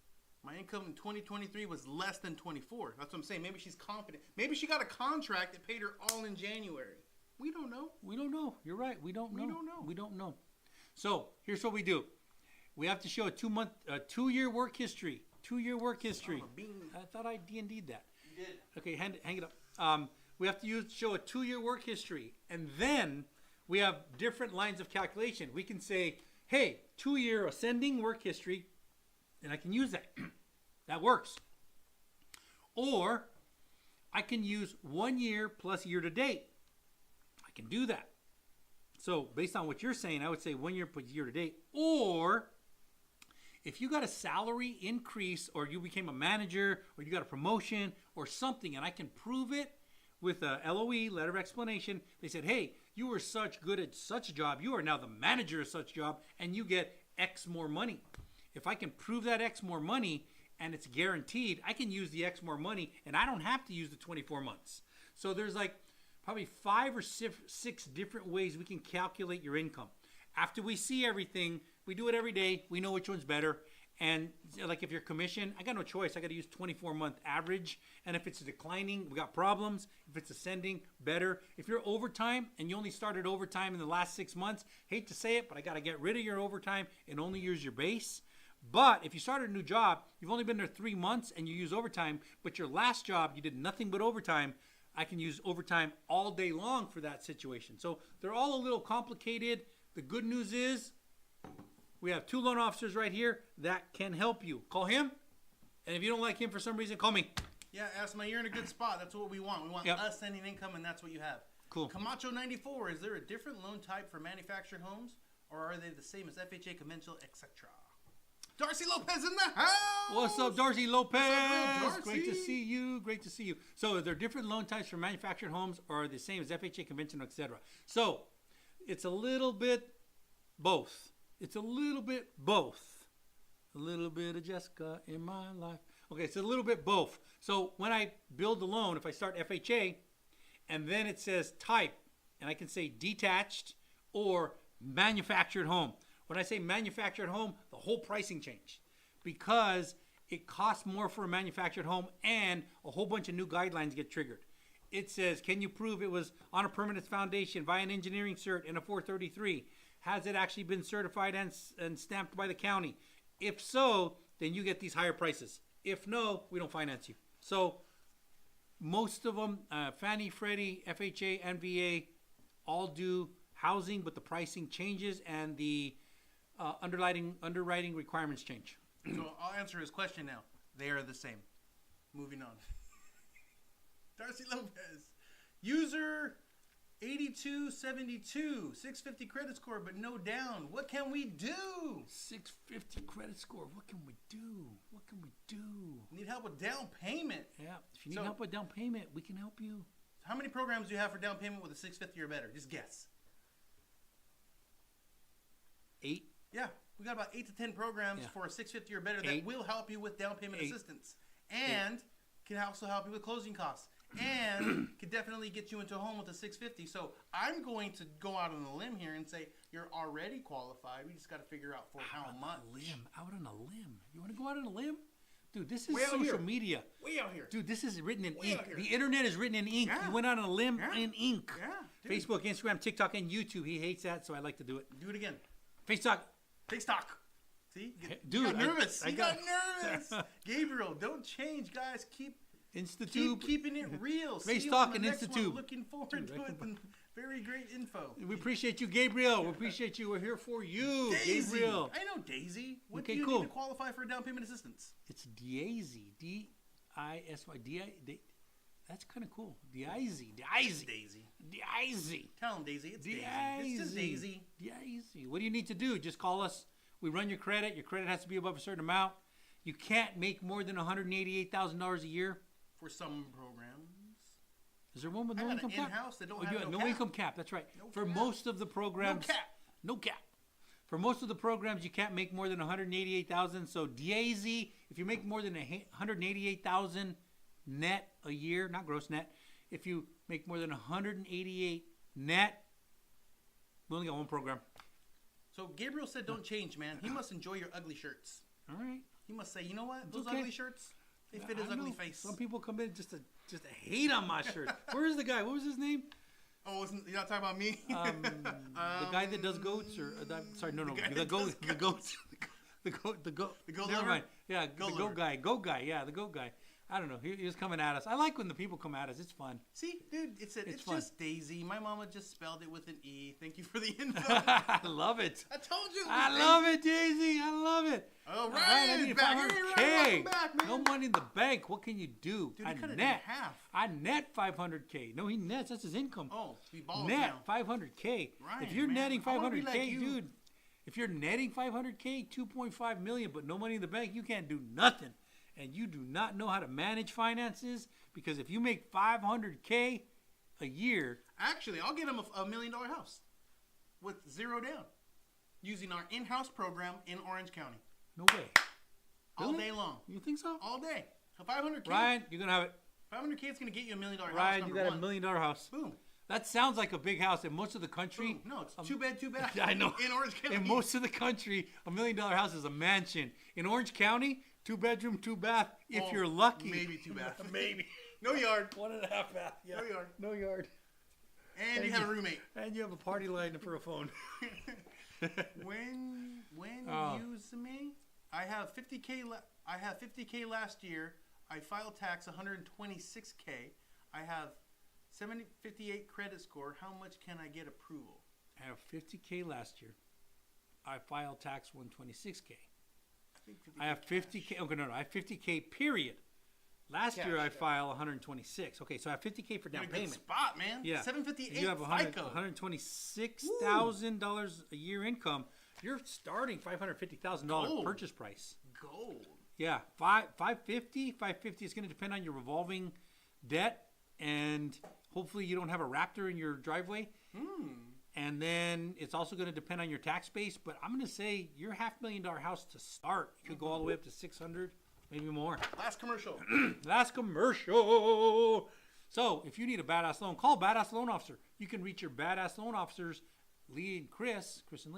My income in 2023 was less than 24. That's what I'm saying. Maybe she's confident. Maybe she got a contract that paid her all in January. We don't know. We don't know. You're right. We don't know. We don't know. So here's what we do. We have to show a 2-year work history. 2-year work history. Oh, bean. I thought I D&D'd that. You did. Okay, hang it up. We have to show a 2-year work history. And then we have different lines of calculation. We can say, hey, 2-year ascending work history, and I can use that. That works. Or I can use 1 year plus year to date. I can do that. So based on what you're saying, I would say 1 year plus year to date. Or if you got a salary increase, or you became a manager, or you got a promotion or something, and I can prove it with a LOE, letter of explanation, they said, hey, you were such good at such a job, you are now the manager of such job, and you get X more money. If I can prove that X more money and it's guaranteed, I can use the X more money, and I don't have to use the 24 months. So there's like probably 5 or 6 different ways we can calculate your income. After we see everything, we do it every day. We know which one's better. And like if you're commission, I got no choice. I got to use 24-month average. And if it's declining, we got problems. If it's ascending, better. If you're overtime and you only started overtime in the last 6 months, hate to say it, but I got to get rid of your overtime and only use your base. But if you started a new job, you've only been there 3 months and you use overtime, but your last job, you did nothing but overtime, I can use overtime all day long for that situation. So they're all a little complicated. The good news is we have 2 loan officers right here that can help you. Call him, and if you don't like him for some reason, call me. Yeah, Asma, you're in a good spot. That's what we want. We want Yep. ascending income, and that's what you have. Cool. Camacho 94. Is there a different loan type for manufactured homes, or are they the same as FHA, conventional, etc.? Darcy Lopez in the house. What's up, Darcy Lopez? What's up, Darcy? Great to see you. Great to see you. So, are there different loan types for manufactured homes, or are they the same as FHA, conventional, etc.? So, it's a little bit both. It's a little bit both. A little bit of Jessica in my life. Okay, it's a little bit both. So, when I build the loan, if I start FHA, and then it says type, and I can say detached or manufactured home. When I say manufactured home, the whole pricing changed because it costs more for a manufactured home and a whole bunch of new guidelines get triggered. It says, can you prove it was on a permanent foundation via an engineering cert and a 433? Has it actually been certified and stamped by the county? If so, then you get these higher prices. If no, we don't finance you. So most of them, Fannie, Freddie, FHA, and VA, all do housing, but the pricing changes and the underwriting requirements change. So I'll answer his question now. They are the same. Moving on. Darcy Lopez. User 8272. 650 credit score, but no down. What can we do? 650 credit score. What can we do? What can we do? Need help with down payment. Yeah. If you need help with down payment, we can help you. How many programs do you have for down payment with a 650 or better? Just guess. 8. Yeah, we got about 8 to 10 programs for a 650 or better that will help you with down payment assistance, and can also help you with closing costs, and can definitely get you into a home with a 650. So I'm going to go out on a limb here and say you're already qualified. We just got to figure out for how much. Out on a limb. You want to go out on a limb? Dude, this is Way out social here. media. Way out here. Dude, this is written in Way ink. out here. The internet is written in ink. Yeah. You went out on a limb in ink. Yeah, dude. Facebook, Instagram, TikTok, and YouTube. He hates that, so I like to do it. Do it again. Facebook. Take stock. See? Dude, you got nervous. I You got nervous. Gabriel, don't change, guys. Keep keeping it real. Face See you Talk on and the next one. Institute. Looking forward to it. And very great info. We appreciate you, Gabriel. We appreciate you. We're here for you, Daisy. Gabriel. I know Daisy. What Okay, do you cool. need to qualify for down payment assistance? It's Daisy. D-I-S-Y. That's kind of cool. Daisy. Tell him, Daisy. It's Daisy. It's just Daisy. What do you need to do? Just call us. We run your credit. Your credit has to be above a certain amount. You can't make more than $188,000 a year. For some programs. Is there one with I no got income an cap? in-house that don't You have got no no cap. income cap. That's right. No For cap. most of the programs, no cap. For most of the programs, you can't make more than $188,000. So Daisy, if you make more than $188,000 net a year, not gross net, if you make more than $188 net, we only got one program. So Gabriel said don't change, man. He must enjoy your ugly shirts. All right. He must say, you know what? Those okay. ugly shirts, they fit his I ugly know. face. Some people come in just to hate on my shirt. Where is the guy? What was his name? Oh, you're not talking about me? The guy that does goats, or sorry, no, the goats. The goat. goat Never lover? mind. Yeah, Goat the lover. goat guy. Goat guy. Yeah, the goat guy. I don't know. He was coming at us. I like when the people come at us. It's fun. See, dude, it's fun. just Daisy. My mama just spelled it with an E. Thank you for the info. I love it. I told you. I love it, Daisy. I love it. All right, I need back. 500K. Welcome back, man. No money in the bank. What can you do? Dude, I he cut it in net. half. I net 500K. No, he nets. That's his income. Oh, he balls Net now. 500K. Right, If you're man. netting I wanna be 500K, like you. dude. If you're netting 500K, 2.5 million, but no money in the bank, you can't do nothing. And you do not know how to manage finances, because if you make 500K a year, Actually, I'll get him a $1 million house with zero down using our in-house program in Orange County. no way. All Really? day long. You think so? All day. So 500K. Ryan, you're gonna have it. 500K is going to get you $1 million house. Ryan, you number got one. $1 million house. Boom. That sounds like a big house in most of the country. Boom. No, it's too bad. I know. In Orange County. In most of the country, $1 million house is a mansion. In Orange County, 2-bedroom, 2-bath. If Well, you're lucky, Maybe 2 bath. Maybe. No yard. 1.5 bath. Yeah. No yard. No yard. And you have a roommate. And you have a party line for a phone. When Oh. you use me, I have 50K. I have 50K last year. I filed tax 126K. I have 758 credit score. How much can I get approval? I have 50K last year. I filed tax 126K. I think 50K I have 50K. Okay, no. I have 50K period. Last Cash, year I yeah. filed 126. Okay, so I have 50K for You're down in a good payment. spot, man. Yeah. 758 You have FICO. $126,000 a year income. You're starting $550,000 Gold. purchase price. Gold. Yeah, 550 is going to depend on your revolving debt, and hopefully you don't have a Raptor in your driveway. And then it's also going to depend on your tax base. But I'm going to say your $500,000 house to start could go all the way up to 600, maybe more. Last commercial. Last commercial. So if you need a badass loan, call Badass Loan Officer. You can reach your badass loan officers, Lee and Chris and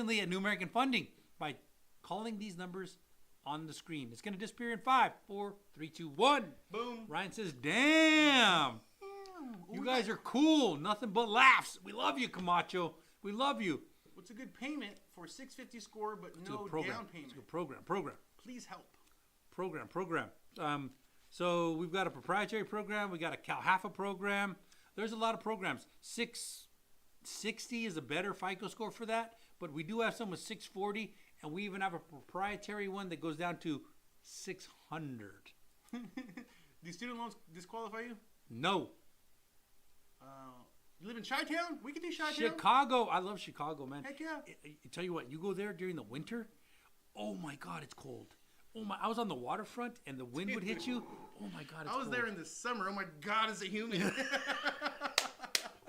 Lee at New American Funding by calling these numbers on the screen. It's going to disappear in 5, 4, 3, 2, 1. Boom. Ryan says, damn. You guys are cool. Nothing but laughs. We love you, Camacho. We love you. What's a good payment for 650 score but It's a no good program. down It's payment? a good program. Please help. Program. So we've got a proprietary program. We got a Calhafa program. There's a lot of programs. 660 is a better FICO score for that, but we do have some with 640, and we even have a proprietary one that goes down to 600. Do student loans disqualify you? No. You live in Chi-Town? We can do Chi-Town. Chicago. I love Chicago, man. Heck yeah. I tell you what, you go there during the winter. Oh my God, it's cold. Oh my! I was on the waterfront and the wind would hit you. Oh my God, it's I was cold. there in the summer. Oh my God, is it humid?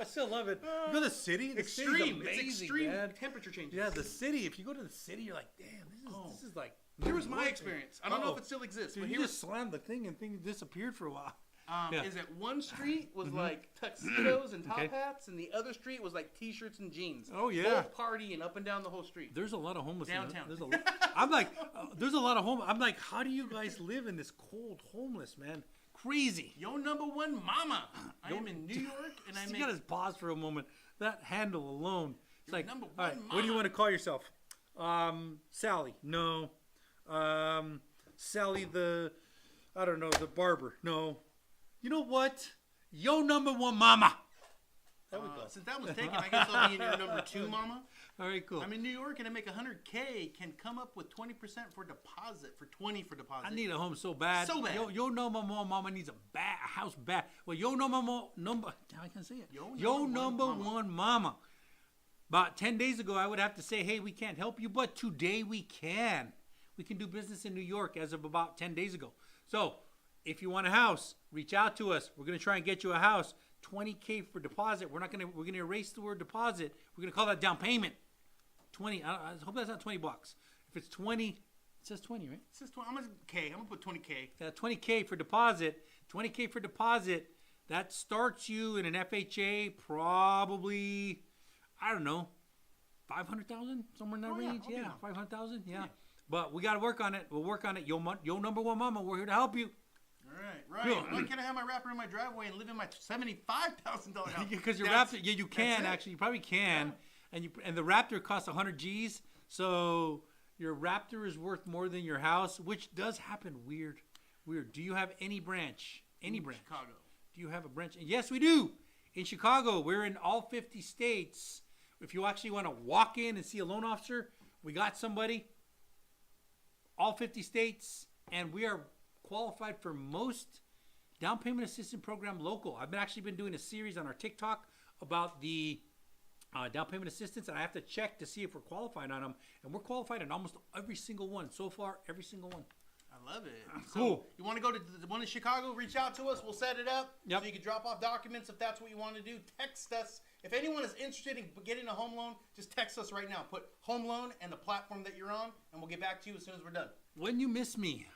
I still love it. You go to the city. The city's Extreme. amazing, It's extreme man. temperature changes. Yeah, the city. If you go to the city, you're like, damn, this is like. Here was my New York. experience. I don't know if it still exists, Dude, but you here just slammed the thing and thing disappeared for a while. Yeah. is that one street was like tuxedos and top Okay. hats, and the other street was like t-shirts and jeans. Oh, yeah. Both partying up and down the whole street. There's a lot of homeless Downtown. I'm like, there's a lot of I'm like, how do you guys live in this cold, homeless, man? Crazy. Yo, number one mama. I am in New York, and I You make. gotta pause for a moment. That handle alone. It's You're like, number all right, one what do you mama. want to call yourself? Sally. No. Sally the, I don't know, the barber. No. You know what? Yo, number one mama. There we go. Since that was taken, I guess I'll be in your number two mama. All right, cool. I'm in New York, and I make 100K. Can come up with 20% for deposit. For 20 for deposit. I need a home so bad. So bad. Yo, number one mama needs a house bad. Well, yo, number, I can say it. Yo, number number one mama. About 10 days ago, I would have to say, hey, we can't help you, but today we can. We can do business in New York as of about 10 days ago. So if you want a house, reach out to us. We're going to try and get you a house. 20K for deposit. We're going to erase the word deposit. We're going to call that down payment. 20. I hope that's not $20. If it's 20, it says 20, right? It says 20. I'm gonna put 20K. 20K for deposit. 20K for deposit. That starts you in an FHA probably, I don't know, 500,000, somewhere in that range. I'll be Yeah, down. 500,000. Yeah. But we got to work on it. We'll work on it. Yo, number one mama, we're here to help you. All right. Yeah. Why can't I have my rapper in my driveway and live in my $75,000 house? Because your That's- Raptor, yeah, you can that's it. actually. You probably can. And the Raptor costs 100 G's. So your Raptor is worth more than your house, which does happen. Weird. Do you have any branch? Any branch? Chicago. Do you have a branch? Yes, we do. In Chicago, we're in all 50 states. If you actually want to walk in and see a loan officer, we got somebody. All 50 states, and we are qualified for most down payment assistance program local. I've actually been doing a series on our TikTok about the down payment assistance, and I have to check to see if we're qualified on them, and we're qualified on almost every single one so far. Every single one. I love it. Cool. So you want to go to the one in Chicago? Reach out to us. We'll set it up. Yep. So you can drop off documents if that's what you want to do. Text us. If anyone is interested in getting a home loan, just text us right now. Put home loan and the platform that you're on, and we'll get back to you as soon as we're done. When you miss me.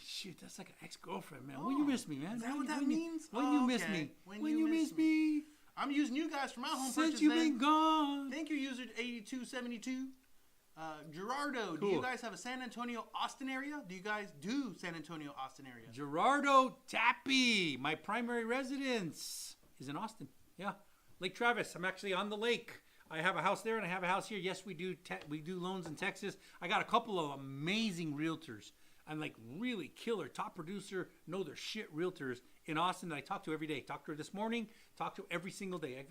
Shoot, that's like an ex-girlfriend, man. When you miss me, man. Is that When what you- that when you- means? When Oh, you miss okay. me. When you miss me. I'm using you guys for my home Since purchase. you've then. been gone. Thank you, user 8272. Gerardo, do Cool. you guys have a San Antonio, Austin area? Do you guys do San Antonio, Austin area? Gerardo Tappy, my primary residence is in Austin. Yeah, Lake Travis. I'm actually on the lake. I have a house there and I have a house here. Yes, we do loans in Texas. I got a couple of amazing realtors. I'm like really killer, top producer, know their shit realtors in Austin that I talk to every day. Talked to her this morning. Talk to her every single day.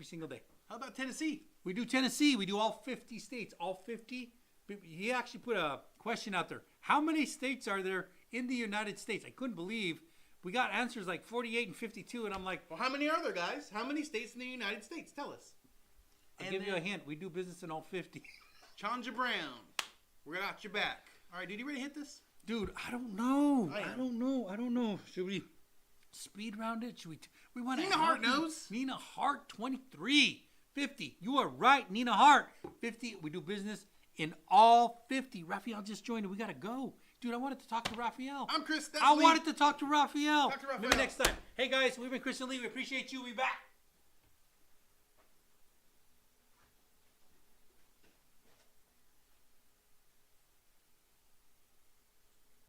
How about Tennessee? We do Tennessee. We do all 50 states. All 50. He actually put a question out there. How many states are there in the United States. I couldn't believe we got answers like 48 and 52, and I'm like, Well, how many are there, guys? How many states in the United States? Tell us. I'll give you a hint. We do business in all 50. Chanja Brown, we got your back. All right, dude, you ready to hit this? Dude, I don't know. I am. I don't know. Should we speed round it? Should we want to? Nina Hart knows. Nina Hart, 23, 50. You are right, Nina Hart, 50. We do business in all 50. Raphael just joined. We gotta go, dude. I wanted to talk to Raphael. I'm Chris. That's I Lee. wanted to talk to Raphael. Talk to Raphael. Maybe next time. Hey guys, we've been Chris and Lee. We appreciate you. We'll be back.